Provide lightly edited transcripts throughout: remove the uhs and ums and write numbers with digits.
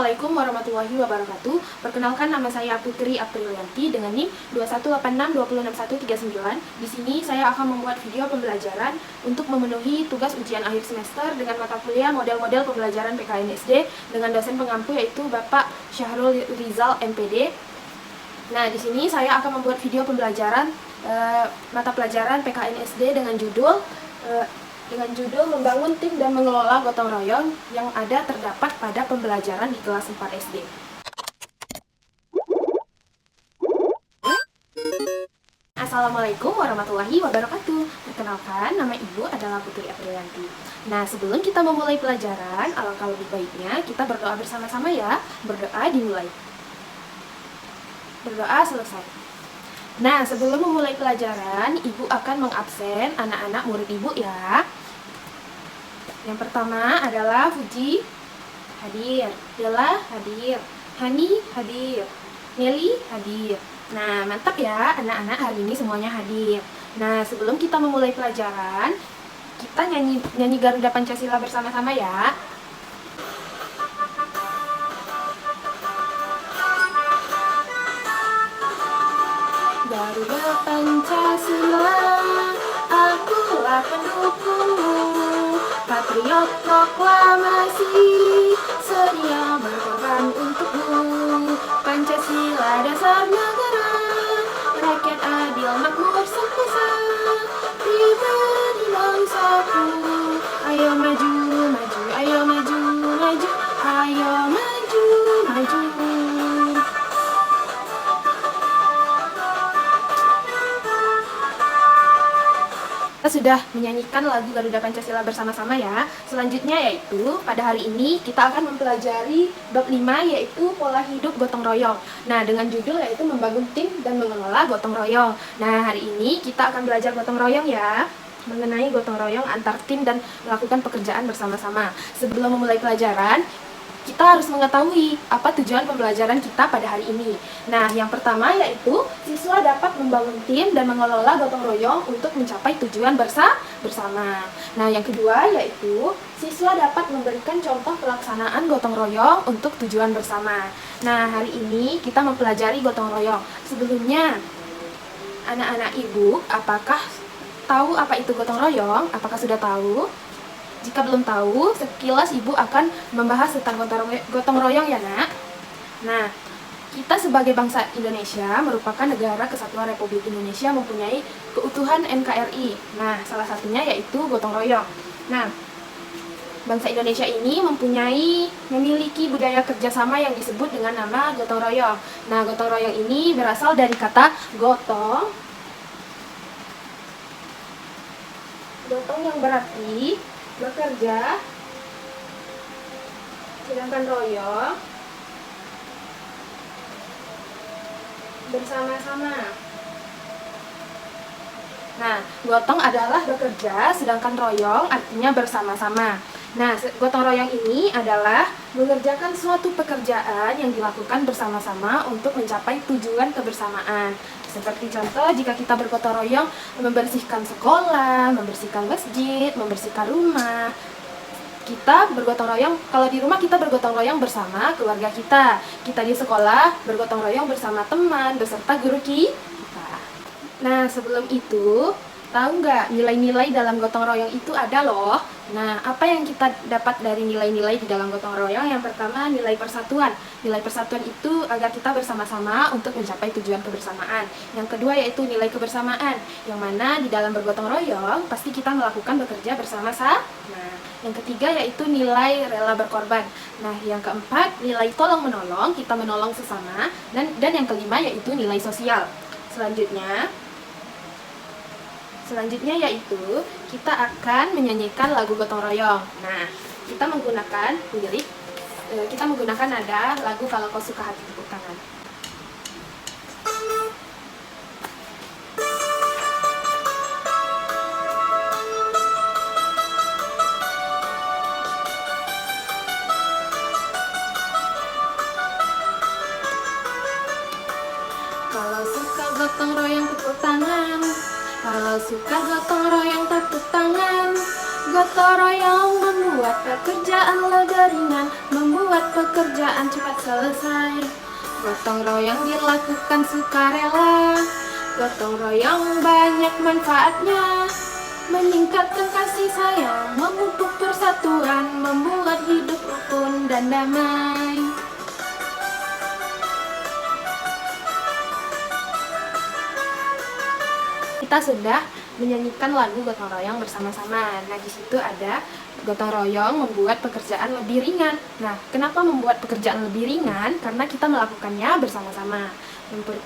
Assalamualaikum warahmatullahi wabarakatuh. Perkenalkan, nama saya Putri Aprilianti dengan NIM 2186206139. Di sini saya akan membuat video pembelajaran untuk memenuhi tugas ujian akhir semester dengan mata kuliah model-model pembelajaran PKN SD dengan dosen pengampu yaitu Bapak Syahrul Rizal MPD. Nah, di sini saya akan membuat video pembelajaran mata pelajaran PKN SD dengan judul membangun tim dan mengelola gotong royong yang ada terdapat pada pembelajaran di kelas 4 SD. Assalamualaikum warahmatullahi wabarakatuh. Perkenalkan, nama Ibu adalah Putri Aprilianti. Nah, sebelum kita memulai pelajaran, alangkah lebih baiknya kita berdoa bersama-sama ya. Berdoa dimulai. Berdoa selesai. Nah, sebelum memulai pelajaran, Ibu akan mengabsen anak-anak murid Ibu ya. Yang pertama adalah Fuji, hadir. Dela, hadir. Hani, hadir. Nelly, hadir. Nah, mantap ya, anak-anak hari ini semuanya hadir. Nah, sebelum kita memulai pelajaran, kita nyanyi Garuda Pancasila bersama-sama ya. Garuda Pancasila, akulah pendukung, patriot proklamasi, sedia berkorban untukmu. Pancasila dasar negara, rakyat adil makmur sentosa, pribadi bangsaku. Ayo maju, maju, ayo maju, maju, ayo maju, maju. Kita sudah menyanyikan lagu Garuda Pancasila bersama-sama ya. Selanjutnya yaitu pada hari ini kita akan mempelajari bab 5 yaitu pola hidup gotong royong. Nah, dengan judul yaitu membangun tim dan mengelola gotong royong. Nah, hari ini kita akan belajar gotong royong ya. Mengenai gotong royong antar tim dan melakukan pekerjaan bersama-sama. Sebelum memulai pelajaran, kita harus mengetahui apa tujuan pembelajaran kita pada hari ini. Nah, yang pertama yaitu siswa dapat membangun tim dan mengelola gotong royong untuk mencapai tujuan bersama. Nah, yang kedua yaitu siswa dapat memberikan contoh pelaksanaan gotong royong untuk tujuan bersama. Nah, hari ini kita mempelajari gotong royong. Sebelumnya, anak-anak Ibu, apakah tahu apa itu gotong royong? Apakah sudah tahu? Jika belum tahu, sekilas Ibu akan membahas tentang gotong royong ya nak. Nah, kita sebagai bangsa Indonesia merupakan negara kesatuan Republik Indonesia mempunyai keutuhan NKRI. Nah, salah satunya yaitu gotong royong. Nah, bangsa Indonesia ini memiliki budaya kerjasama yang disebut dengan nama gotong royong. Nah, gotong royong ini berasal dari kata gotong. Gotong yang berarti bekerja, sedangkan royong bersama-sama. Nah, gotong adalah bekerja, sedangkan royong artinya bersama-sama. Nah, gotong royong ini adalah mengerjakan suatu pekerjaan yang dilakukan bersama-sama untuk mencapai tujuan kebersamaan. Seperti contoh, jika kita bergotong royong membersihkan sekolah, membersihkan masjid, membersihkan rumah. Kita bergotong royong, kalau di rumah kita bergotong royong bersama keluarga kita. Kita di sekolah bergotong royong bersama teman, beserta guru kita. Nah, sebelum itu, tahu nggak nilai-nilai dalam gotong royong itu ada loh. Nah, apa yang kita dapat dari nilai-nilai di dalam gotong royong? Yang pertama, nilai persatuan. Nilai persatuan itu agar kita bersama-sama untuk mencapai tujuan kebersamaan. Yang kedua yaitu nilai kebersamaan, yang mana di dalam bergotong royong pasti kita melakukan bekerja bersama-sama. Nah, yang ketiga yaitu nilai rela berkorban. Nah, yang keempat nilai tolong-menolong, kita menolong sesama. Dan yang kelima yaitu nilai sosial. Selanjutnya yaitu kita akan menyanyikan lagu gotong royong. Nah, kita menggunakan nada lagu Kalau Kau Suka Hati Tepuk Tangan. Kalau suka gotong royong tepuk tangan, kalau suka gotong royong tepuk tangan. Gotong royong membuat membuat pekerjaan lebih ringan, membuat pekerjaan cepat selesai. Gotong royong dilakukan sukarela, gotong royong banyak manfaatnya, meningkatkan kasih sayang, memupuk persatuan, membuat hidup rukun dan damai. Kita sudah menyanyikan lagu gotong royong bersama-sama. Nah, di situ ada gotong royong membuat pekerjaan lebih ringan. Nah, kenapa membuat pekerjaan lebih ringan? Karena kita melakukannya bersama-sama.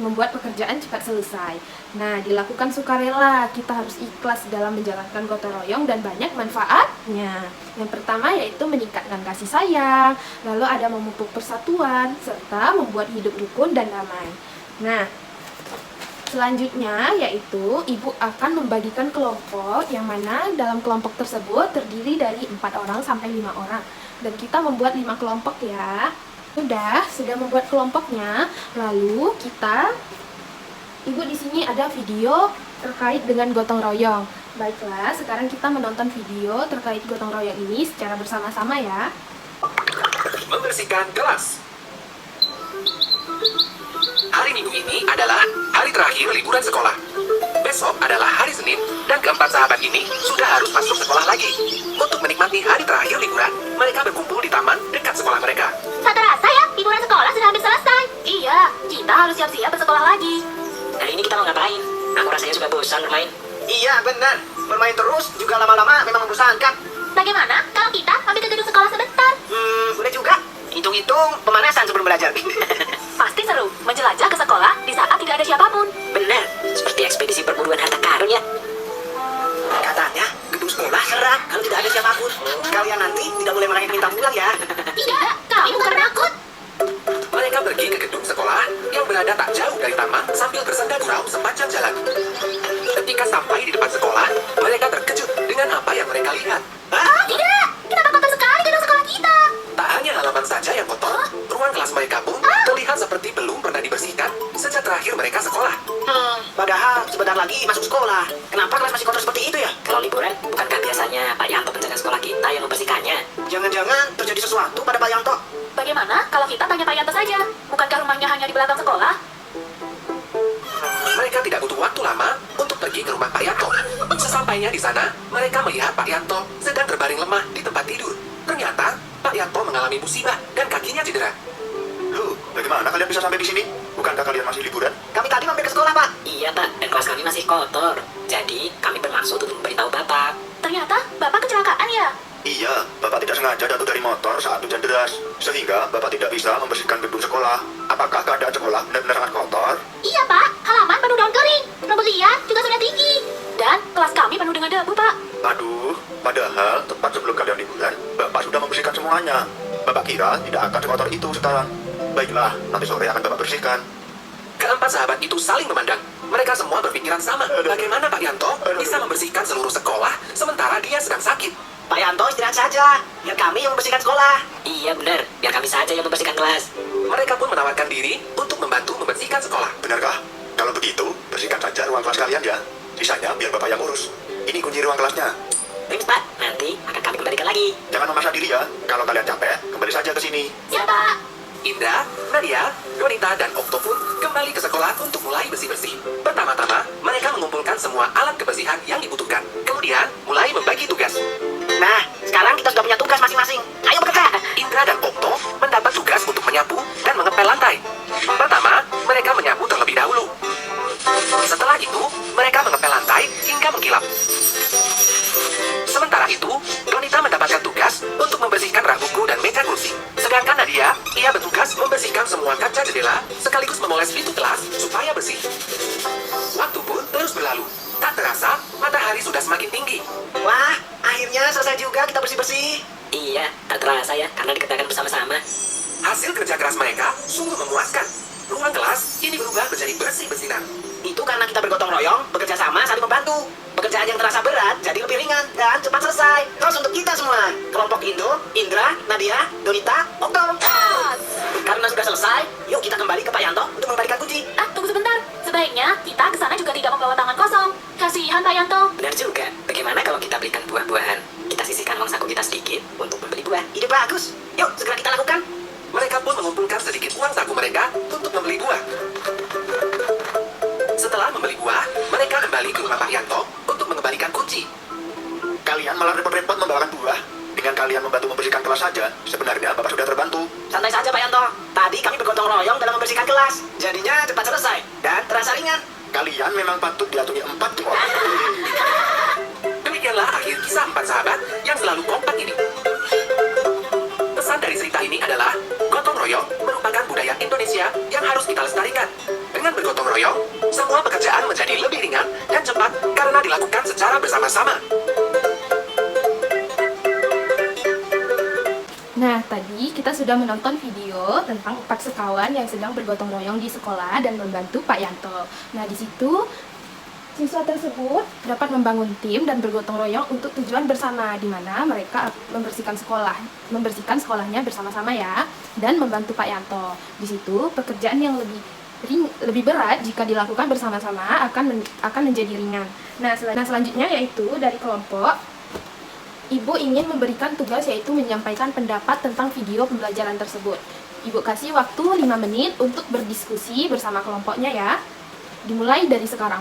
Membuat pekerjaan cepat selesai. Nah, dilakukan sukarela. Kita harus ikhlas dalam menjalankan gotong royong dan banyak manfaatnya. Yang pertama yaitu meningkatkan kasih sayang, lalu ada memupuk persatuan, serta membuat hidup rukun dan damai. Nah, selanjutnya yaitu ibu akan membagikan kelompok yang mana dalam kelompok tersebut terdiri dari 4 orang sampai 5 orang. Dan kita membuat 5 kelompok ya. Sudah membuat kelompoknya. Lalu ibu di sini ada video terkait dengan gotong royong. Baiklah, sekarang kita menonton video terkait gotong royong ini secara bersama-sama ya. Membersihkan kelas. Hari Minggu ini adalah hari terakhir liburan sekolah. Besok adalah hari Senin dan keempat sahabat ini sudah harus masuk sekolah lagi. Untuk menikmati hari terakhir liburan, mereka berkumpul di taman dekat sekolah mereka. Tak terasa ya, liburan sekolah sudah hampir selesai. Iya, kita harus siap-siap bersekolah lagi. Hari ini kita mau ngapain? Aku rasanya sudah bosan bermain. Iya benar, bermain terus juga lama-lama memang membosankan. Bagaimana kalau kita mampir ke gedung sekolah sebentar? Boleh juga. Hitung-hitung pemanasan sebelum belajar. Pasti seru menjelajah ke sekolah di saat tidak ada siapapun. Benar, seperti ekspedisi perburuan harta karun ya. Katanya gedung sekolah seram kalau tidak ada siapapun. Kalian nanti tidak boleh merangkak minta pulang ya. Tidak, kami bukan penakut. Mereka pergi ke gedung sekolah yang berada tak jauh dari taman sambil bersenda gurau sepanjang jalan. Ketika sampai di depan sekolah, mereka terkejut dengan apa yang mereka lihat. Tidak, kenapa kotor sekali gedung sekolah kita? Tak hanya halaman saja yang kotor, ruang kelas mereka pun terlihat seperti belum pernah dibersihkan sejak terakhir mereka sekolah. Padahal sebentar lagi masuk sekolah. Kenapa kelas masih kotor seperti itu ya? Kalau liburan, bukankah biasanya Pak Yanto penjaga sekolah kita yang membersihkannya? Jangan-jangan terjadi sesuatu pada Pak Yanto. Bagaimana kalau kita tanya Pak Yanto saja? Bukankah rumahnya hanya di belakang sekolah? Mereka tidak butuh waktu lama untuk pergi ke rumah Pak Yanto. Sesampainya di sana, mereka melihat Pak Yanto sedang terbaring lemah di tempat tidur. Ternyata, Pak Yanto mengalami musibah dan kakinya cedera. Loh, bagaimana kalian bisa sampai di sini? Bukankah kalian masih liburan? Kami tadi mampir ke sekolah, Pak. Iya Pak, dan kelas kami masih kotor. Jadi, kami bermaksud untuk memberitahu Bapak. Ternyata Bapak kecelakaan ya? Iya, Bapak tidak sengaja jatuh dari motor saat hujan deras, sehingga Bapak tidak bisa membersihkan gedung sekolah. Apakah keadaan sekolah benar-benar sangat kotor? Iya Pak, halaman penuh daun kering. Rumput liar juga sudah tinggi. Dan kelas kami penuh dengan debu Pak. Aduh, padahal tepat sebelum kalian liburan, Bapak sudah membersihkan semuanya. Bapak kira tidak akan sekotor itu sekarang. Baiklah, nanti sore akan Bapak bersihkan. Keempat sahabat itu saling memandang. Mereka semua berpikiran sama. Bagaimana Pak Yanto bisa membersihkan seluruh sekolah sementara dia sedang sakit? Pak Yanto istirahat saja, biar kami yang membersihkan sekolah. Iya benar, biar kami saja yang membersihkan kelas. Mereka pun menawarkan diri untuk membantu membersihkan sekolah. Benarkah? Kalau begitu, bersihkan saja ruang kelas kalian ya. Sisanya biar Bapak yang urus. Ini kunci ruang kelasnya. Thanks Pak, nanti akan kami kembalikan lagi. Jangan memaksa diri ya. Kalau kalian capek, kembali saja ke sini. Siap Pak. Indra, Nadia, Donita, dan Okto pun kembali ke sekolah untuk mulai bersih-bersih. Pertama-tama, mereka mengumpulkan semua alat kebersihan yang dibutuhkan. Kemudian, mulai membagi tugas. Nah, sekarang kita sudah punya tugas masing-masing. Ayo bekerja. Indra dan Okto mendapat tugas untuk menyapu dan mengepel lantai. Pertama, mereka menyapu terlebih dahulu. Setelah itu, mereka mengepel lantai hingga mengkilap. Sementara itu, Donita mendapatkan tugas untuk membersihkan rak buku dan meja kursi. Sedangkan Nadia, ia bertugas membersihkan semua kaca jendela sekaligus memoles pintu kelas supaya bersih. Waktu pun terus berlalu. Tak terasa, matahari sudah semakin tinggi. Wah, akhirnya selesai juga kita bersih-bersih. Iya, tak terasa ya, karena dikerjakan bersama-sama. Hasil kerja keras mereka sungguh memuaskan. Ruang kelas ini berubah menjadi bersih-bersinan. Itu karena kita bergotong royong, bekerja sama, saling membantu. Pekerjaan yang terasa berat jadi lebih ringan dan cepat selesai. Terus untuk kita semua, kelompok Indo, Indra, Nadia, Donita, Okto. Karena sudah selesai, yuk kita kembali ke Pak Yanto untuk mengembalikan kunci. Tunggu sebentar. Sebaiknya kita ke sana juga tidak membawa tangan kosong. Kasihan Pak Yanto. Benar juga, bagaimana kalau kita belikan buah-buahan? Kita sisihkan uang saku kita sedikit. sedikit untuk membeli buah. Ide bagus. Yuk, segera kita lakukan. Mereka pun mengumpulkan sedikit uang saku mereka untuk membeli buah. Setelah membeli buah, mereka kembali ke rumah Pak Yanto untuk mengembalikan kunci. Kalian malah repot-repot membawakan buah. Dengan kalian membantu membersihkan kelas saja, sebenarnya Bapak sudah terbantu. Santai saja Pak Yanto. Tadi kami bergotong royong dalam membersihkan kelas. Jadinya cepat selesai dan terasa ringan. Kalian memang patut diacungi 4 jempol. Demikianlah akhir kisah 4 sahabat yang selalu kompak ini. Pesan dari cerita ini adalah, gotong royong merupakan budaya Indonesia yang harus kita lestarikan. Dengan bergotong royong, semua pekerjaan menjadi lebih ringan dan cepat karena dilakukan secara bersama-sama. Nah, tadi kita sudah menonton video tentang 4 sekawan yang sedang bergotong royong di sekolah dan membantu Pak Yanto. Nah, di situ siswa tersebut dapat membangun tim dan bergotong royong untuk tujuan bersama, di mana mereka membersihkan sekolahnya bersama-sama ya, dan membantu Pak Yanto. Di situ pekerjaan yang lebih berat jika dilakukan bersama-sama akan menjadi ringan. Nah, selanjutnya yaitu dari kelompok. Ibu ingin memberikan tugas yaitu menyampaikan pendapat tentang video pembelajaran tersebut. Ibu kasih waktu 5 menit untuk berdiskusi bersama kelompoknya ya. Dimulai dari sekarang.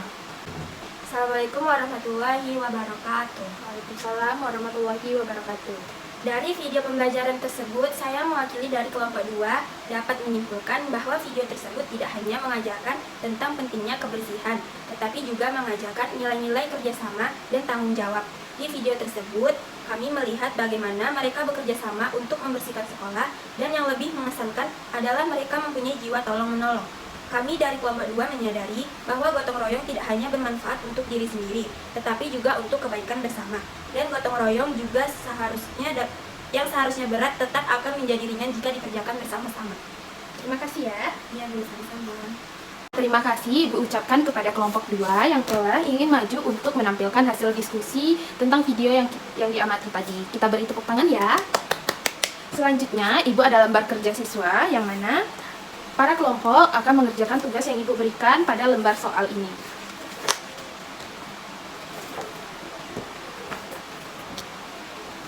Assalamualaikum warahmatullahi wabarakatuh. Waalaikumsalam warahmatullahi wabarakatuh. Dari video pembelajaran tersebut, saya mewakili dari kelompok 2 dapat menyimpulkan bahwa video tersebut tidak hanya mengajarkan tentang pentingnya kebersihan, tetapi juga mengajarkan nilai-nilai kerjasama dan tanggung jawab. Di video tersebut, kami melihat bagaimana mereka bekerja sama untuk membersihkan sekolah, dan yang lebih mengesankan adalah mereka mempunyai jiwa tolong-menolong. Kami dari kelompok 2 menyadari bahwa gotong royong tidak hanya bermanfaat untuk diri sendiri, tetapi juga untuk kebaikan bersama. Dan gotong royong juga seharusnya berat tetap akan menjadi ringan jika dikerjakan bersama-sama. Terima kasih ya. Ya, sama-sama. Terima kasih Ibu ucapkan kepada kelompok 2 yang telah ingin maju untuk menampilkan hasil diskusi tentang video yang diamati tadi. Kita beri tepuk tangan ya. Selanjutnya, Ibu ada lembar kerja siswa yang mana para kelompok akan mengerjakan tugas yang Ibu berikan pada lembar soal ini.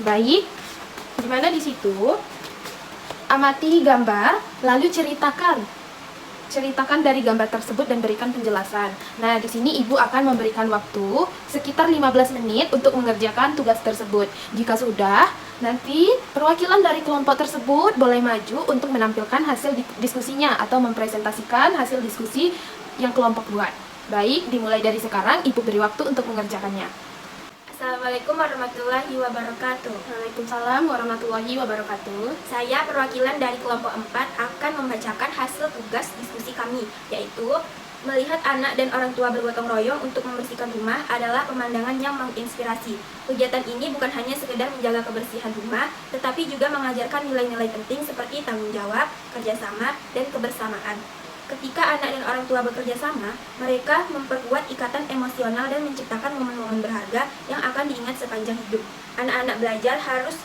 Baik, gimana di situ? Amati gambar, lalu ceritakan dari gambar tersebut dan berikan penjelasan. Nah, di sini Ibu akan memberikan waktu sekitar 15 menit untuk mengerjakan tugas tersebut. Jika sudah, nanti perwakilan dari kelompok tersebut boleh maju untuk menampilkan hasil diskusinya atau mempresentasikan hasil diskusi yang kelompok buat. Baik, dimulai dari sekarang, Ibu beri waktu untuk mengerjakannya. Assalamualaikum warahmatullahi wabarakatuh. Waalaikumsalam warahmatullahi wabarakatuh. Saya perwakilan dari kelompok 4 akan membacakan hasil tugas diskusi kami, yaitu melihat anak dan orang tua bergotong royong untuk membersihkan rumah adalah pemandangan yang menginspirasi. Kegiatan ini bukan hanya sekedar menjaga kebersihan rumah, tetapi juga mengajarkan nilai-nilai penting seperti tanggung jawab, kerjasama, dan kebersamaan. Ketika anak dan orang tua bekerja sama, mereka memperkuat ikatan emosional dan menciptakan momen-momen berharga yang akan diingat sepanjang hidup. Anak-anak belajar harus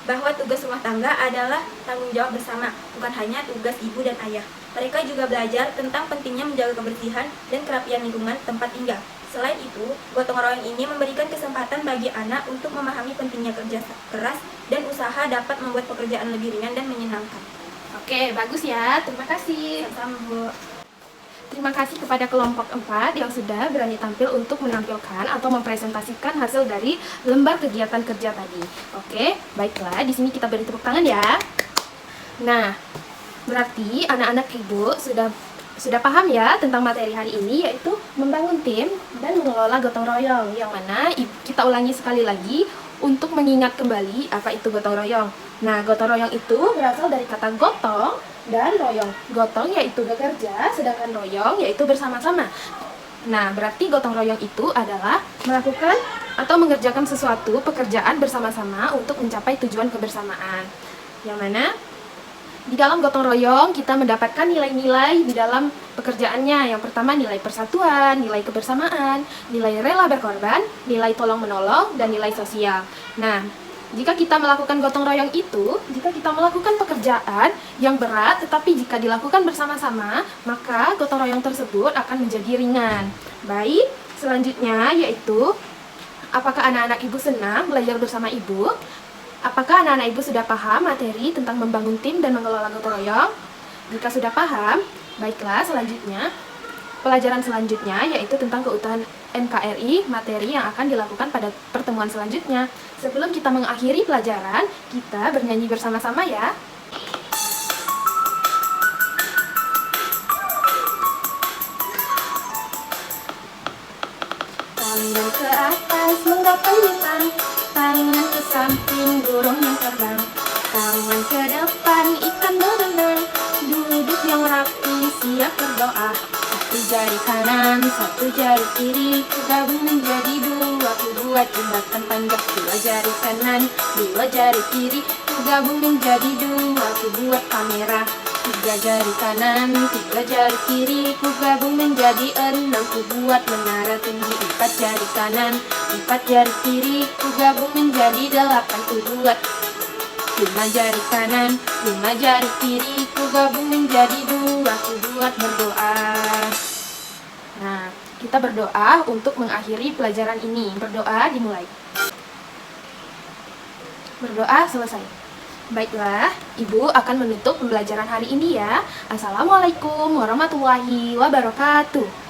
bahwa tugas rumah tangga adalah tanggung jawab bersama, bukan hanya tugas ibu dan ayah. Mereka juga belajar tentang pentingnya menjaga kebersihan dan kerapian lingkungan tempat tinggal. Selain itu, gotong royong ini memberikan kesempatan bagi anak untuk memahami pentingnya kerja keras dan usaha dapat membuat pekerjaan lebih ringan dan menyenangkan. Oke, bagus ya. Terima kasih. Sama Bu. Terima kasih kepada kelompok 4 yang sudah berani tampil untuk menampilkan atau mempresentasikan hasil dari lembar kegiatan kerja tadi. Oke, baiklah. Di sini kita beri tepuk tangan ya. Nah, berarti anak-anak Ibu sudah paham ya tentang materi hari ini, yaitu membangun tim dan mengelola gotong royong, yang mana kita ulangi sekali lagi untuk mengingat kembali apa itu gotong royong. Nah, gotong royong itu berasal dari kata gotong dan royong. Gotong yaitu bekerja, sedangkan royong yaitu bersama-sama. Nah, berarti gotong royong itu adalah melakukan atau mengerjakan sesuatu pekerjaan bersama-sama untuk mencapai tujuan kebersamaan. Yang mana di dalam gotong royong kita mendapatkan nilai-nilai di dalam pekerjaannya. Yang pertama nilai persatuan, nilai kebersamaan, nilai rela berkorban, nilai tolong-menolong, dan nilai sosial. Nah, jika kita melakukan gotong royong itu, jika kita melakukan pekerjaan yang berat, tetapi jika dilakukan bersama-sama, maka gotong royong tersebut akan menjadi ringan. Baik, selanjutnya yaitu, apakah anak-anak Ibu senang belajar bersama Ibu? Apakah anak-anak ibu sudah paham materi tentang membangun tim dan mengelola gotong royong? Jika sudah paham, baiklah selanjutnya. Pelajaran selanjutnya yaitu tentang keutuhan NKRI, materi yang akan dilakukan pada pertemuan selanjutnya. Sebelum kita mengakhiri pelajaran, kita bernyanyi bersama-sama ya. Pandang ke atas menggapai bintang, pandang ke samping burung yang terbang, tangan ke depan ikan berenang, duduk yang rapi siap berdoa. Satu jari kanan, satu jari kiri, ku gabung menjadi dua, ku buat jembatan panjang. Dua jari kanan, dua jari kiri, ku gabung menjadi dua, ku buat kamera. Tiga jari kanan, tiga jari kiri, ku gabung menjadi enam, ku buat menara tinggi. Empat jari kanan, empat jari kiri, ku gabung menjadi delapan, ku buat lima jari kanan, lima jari kiri, ku gabung menjadi dua, ku buat berdoa. Nah, kita berdoa untuk mengakhiri pelajaran ini. Berdoa dimulai. Berdoa selesai. Baiklah, Ibu akan menutup pembelajaran hari ini ya. Assalamualaikum warahmatullahi wabarakatuh.